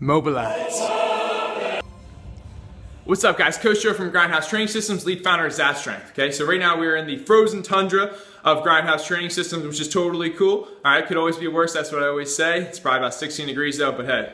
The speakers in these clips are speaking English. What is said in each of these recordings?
mobilize. What's up, guys? Coach Joe from Grindhouse Training Systems, lead founder of Zat Strength. Okay, so right now we're in the frozen tundra of Grindhouse Training Systems, which is totally cool. All right, could always be worse. That's what I always say. It's probably about 16 degrees though, but hey,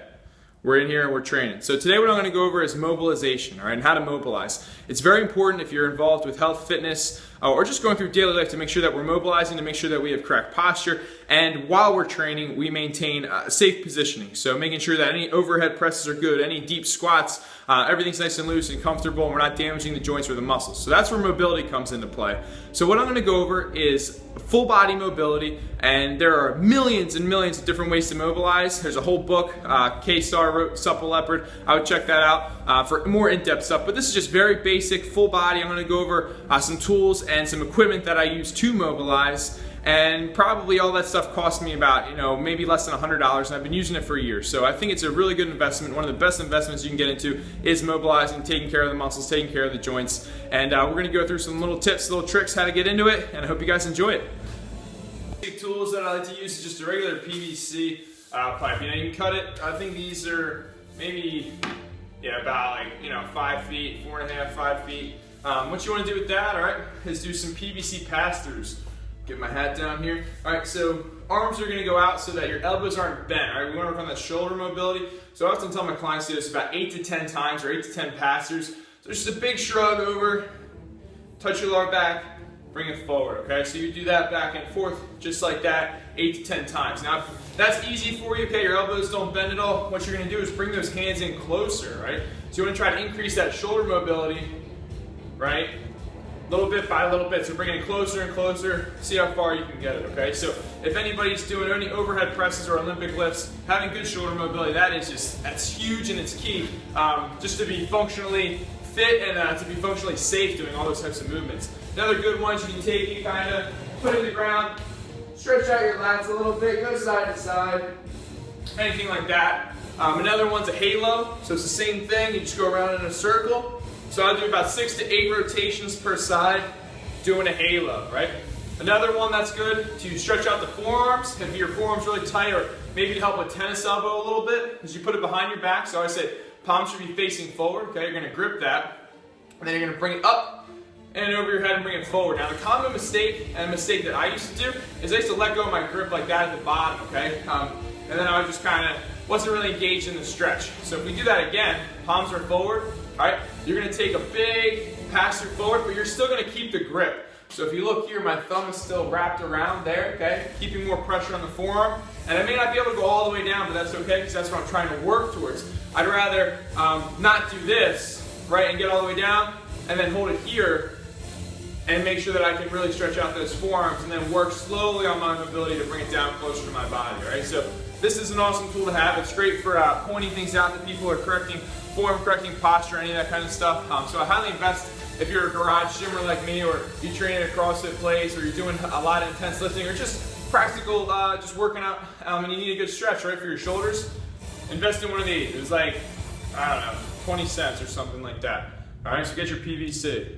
we're in here and we're training. So today what I'm going to go over is mobilization, all right, and how to mobilize. It's very important if you're involved with health, fitness, or just going through daily life to make sure that we're mobilizing, to make sure that we have correct posture, and while we're training, we maintain safe positioning. So making sure that any overhead presses are good, any deep squats, everything's nice and loose and comfortable, and we're not damaging the joints or the muscles. So that's where mobility comes into play. So what I'm going to go over is full body mobility, and there are millions and millions of different ways to mobilize. There's a whole book, K-Star wrote, Supple Leopard. I would check that out for more in-depth stuff, but this is just very basic, full body. I'm going to go over some tools and some equipment that I use to mobilize, and probably all that stuff cost me about, maybe less than $100, and I've been using it for a year. So I think it's a really good investment. One of the best investments you can get into is mobilizing, taking care of the muscles, taking care of the joints, and we're going to go through some little tips, little tricks, how to get into it, and I hope you guys enjoy it. Basic tools that I like to use is just a regular PVC pipe. You can cut it. I think these are maybe about 5 feet, 4.5, 5 feet. What you want to do with that, all right, is do some PVC pass-throughs. Get my hat down here. All right, so arms are going to go out so that your elbows aren't bent. All right, we want to work on that shoulder mobility. So I often tell my clients to do this about 8 to 10 times, or 8 to 10 pass-throughs. So just a big shrug over, touch your lower back, bring it forward. Okay, so you do that back and forth just like that, 8 to 10 times. Now, if that's easy for you, okay, your elbows don't bend at all, what you're going to do is bring those hands in closer, right? So you want to try to increase that shoulder mobility, right? Little bit by little bit, so bring it closer and closer, see how far you can get it, okay? So if anybody's doing any overhead presses or Olympic lifts, having good shoulder mobility, that's huge and it's key, just to be functionally fit and to be functionally safe doing all those types of movements. Another good one, you can take it, kind of put it in the ground, stretch out your lats a little bit, go side to side, anything like that. Another one's a halo, so it's the same thing, you just go around in a circle. So I do about 6 to 8 rotations per side doing a halo, right? Another one that's good, to stretch out the forearms. If your forearm's really tight, or maybe to help with tennis elbow a little bit, is you put it behind your back. So I say palms should be facing forward, okay? You're gonna grip that, and then you're gonna bring it up and over your head and bring it forward. Now the common mistake, and a mistake that I used to do, is I used to let go of my grip like that at the bottom, okay? And then I was just wasn't really engaged in the stretch. So if we do that again, palms are forward, all right? You're gonna take a big pass-through forward, but you're still gonna keep the grip. So if you look here, my thumb is still wrapped around there, okay? Keeping more pressure on the forearm. And I may not be able to go all the way down, but that's okay, because that's what I'm trying to work towards. I'd rather not do this, right, and get all the way down, and then hold it here, and make sure that I can really stretch out those forearms, and then work slowly on my mobility to bring it down closer to my body, right? So this is an awesome tool to have. It's great for pointing things out that people are correcting form, correcting posture, any of that kind of stuff. So I highly invest if you're a garage gymmer like me, or you train at a CrossFit place, or you're doing a lot of intense lifting, or just practical, just working out, and you need a good stretch, right, for your shoulders. Invest in one of these. It was like, I don't know, 20 cents or something like that. All right, so get your PVC.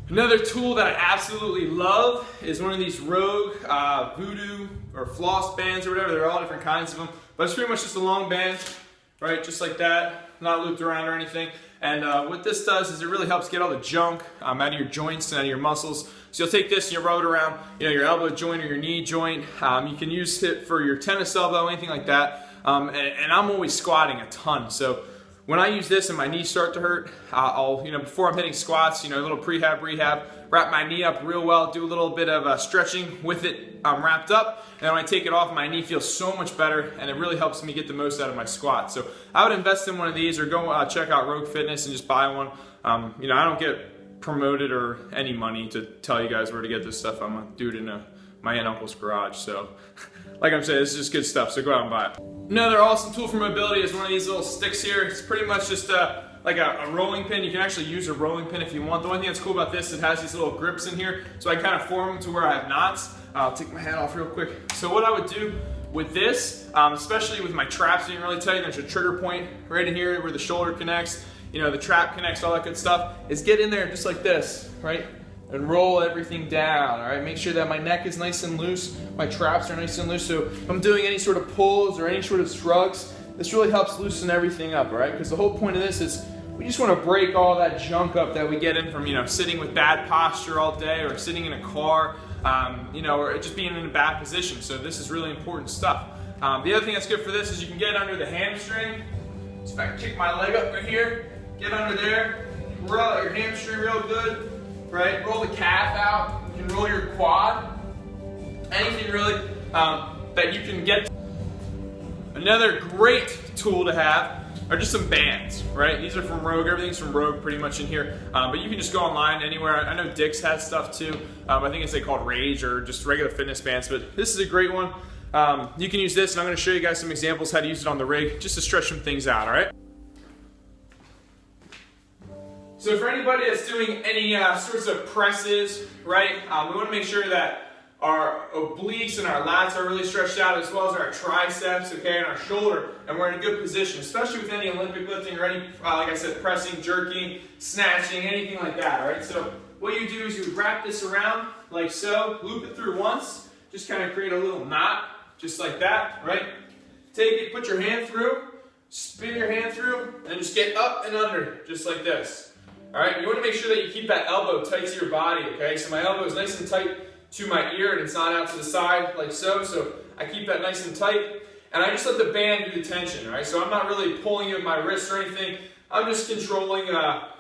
Another tool that I absolutely love is one of these Rogue Voodoo or floss bands or whatever. There are all different kinds of them, but it's pretty much just a long band, right? Just like that, not looped around or anything. And what this does is it really helps get all the junk out of your joints and out of your muscles. So you'll take this and you rub it around, your elbow joint or your knee joint. You can use it for your tennis elbow, anything like that. And I'm always squatting a ton, so when I use this and my knees start to hurt, I'll, before I'm hitting squats, a little rehab, wrap my knee up real well, do a little bit of stretching with it wrapped up, and when I take it off, my knee feels so much better, and it really helps me get the most out of my squat. So I would invest in one of these, or go check out Rogue Fitness and just buy one. I don't get promoted or any money to tell you guys where to get this stuff. I'm a dude in my aunt and uncle's garage, so like I'm saying, this is just good stuff, so go out and buy it. Another awesome tool for mobility is one of these little sticks here. It's pretty much just like a rolling pin. You can actually use a rolling pin if you want. The only thing that's cool about this, it has these little grips in here, so I kind of form them to where I have knots. I'll take my hat off real quick. So what I would do with this, especially with my traps being really tight, there's a trigger point right in here where the shoulder connects, the trap connects, all that good stuff, is get in there just like this, right? and roll everything down, all right? Make sure that my neck is nice and loose, my traps are nice and loose, so if I'm doing any sort of pulls or any sort of shrugs, this really helps loosen everything up, all right? Because the whole point of this is we just want to break all that junk up that we get in from, sitting with bad posture all day or sitting in a car, or just being in a bad position. So this is really important stuff. The other thing that's good for this is you can get under the hamstring. So if I kick my leg up right here, get under there, roll out your hamstring real good, right? Roll the calf out, you can roll your quad, anything really that you can get. Another great tool to have are just some bands, right? These are from Rogue. Everything's from Rogue pretty much in here. But you can just go online anywhere. I know Dick's has stuff too. I think it's called Rage or just regular fitness bands. But this is a great one. You can use this, and I'm going to show you guys some examples how to use it on the rig just to stretch some things out, all right? So for anybody that's doing any sorts of presses, right, we want to make sure that our obliques and our lats are really stretched out, as well as our triceps, okay, and our shoulder, and we're in a good position, especially with any Olympic lifting or any, like I said, pressing, jerking, snatching, anything like that, all right? So what you do is you wrap this around like so, loop it through once, just kind of create a little knot, just like that, right? Take it, put your hand through, spin your hand through, and just get up and under, just like this. All right, you want to make sure that you keep that elbow tight to your body, okay? So my elbow is nice and tight to my ear and it's not out to the side like so. So I keep that nice and tight, and I just let the band do the tension, all right? So I'm not really pulling it with my wrist or anything. I'm just controlling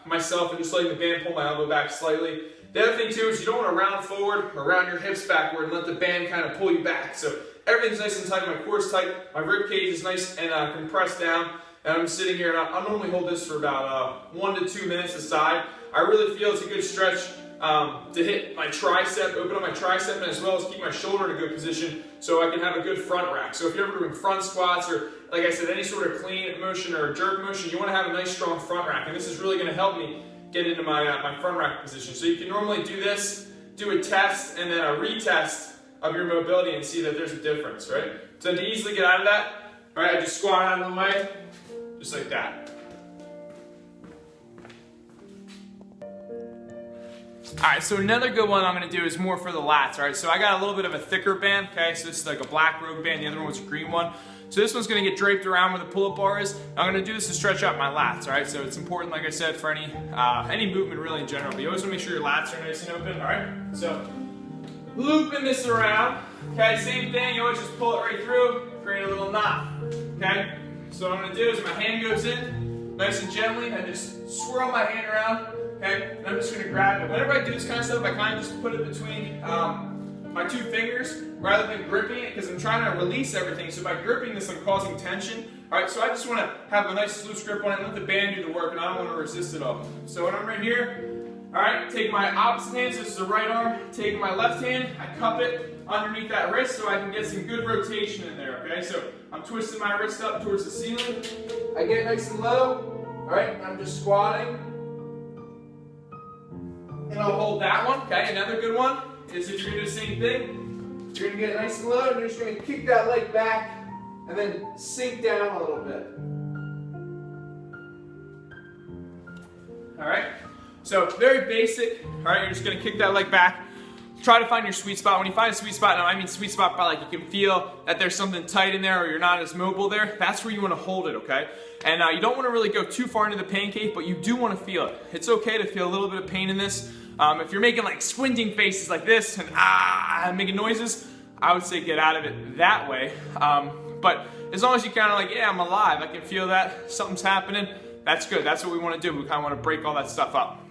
myself and just letting the band pull my elbow back slightly. The other thing too is you don't want to round forward or round your hips backward and let the band kind of pull you back. So everything's nice and tight, my core's tight, my rib cage is nice and compressed down. And I'm sitting here, and I normally hold this for about 1 to 2 minutes aside. I really feel it's a good stretch to hit my tricep, open up my tricep, and as well as keep my shoulder in a good position so I can have a good front rack. So if you're ever doing front squats or, like I said, any sort of clean motion or jerk motion, you want to have a nice strong front rack. And this is really going to help me get into my, my front rack position. So you can normally do this, do a test, and then a retest of your mobility and see that there's a difference, right? So to easily get out of that, all right, I just squat out of the way. Just like that. Alright, so another good one I'm going to do is more for the lats, alright? So I got a little bit of a thicker band, okay? So this is like a black Rogue band, the other one was a green one. So this one's going to get draped around where the pull-up bar is. I'm going to do this to stretch out my lats, alright? So it's important, like I said, for any movement really in general. But you always want to make sure your lats are nice and open, alright? So looping this around, okay? Same thing, you always just pull it right through, create a little knot, okay? So what I'm going to do is my hand goes in, nice and gently, I just swirl my hand around, okay, and I'm just going to grab it. Whenever I do this kind of stuff, I kind of just put it between my 2 fingers, rather than gripping it, because I'm trying to release everything. So by gripping this, I'm causing tension. Alright, so I just want to have a nice loose grip on it and let the band do the work, and I don't want to resist it all. So when I'm right here, alright, take my opposite hand, so this is the right arm, take my left hand, I cup it underneath that wrist so I can get some good rotation in there, okay? So I'm twisting my wrist up towards the ceiling. I get nice and low, all right? I'm just squatting. And I'll hold that one, okay? Another good one is if you're gonna do the same thing, you're gonna get nice and low and you're just gonna kick that leg back and then sink down a little bit. All right? So very basic, all right? You're just gonna kick that leg back. Try to find your sweet spot. When you find a sweet spot, now I mean sweet spot by like you can feel that there's something tight in there or you're not as mobile there, that's where you want to hold it, okay? And you don't want to really go too far into the pain cave, but you do want to feel it. It's okay to feel a little bit of pain in this. If you're making like squinting faces like this and making noises, I would say get out of it that way. But as long as you kind of like, yeah, I'm alive, I can feel that, something's happening, that's good. That's what we want to do. We kind of want to break all that stuff up.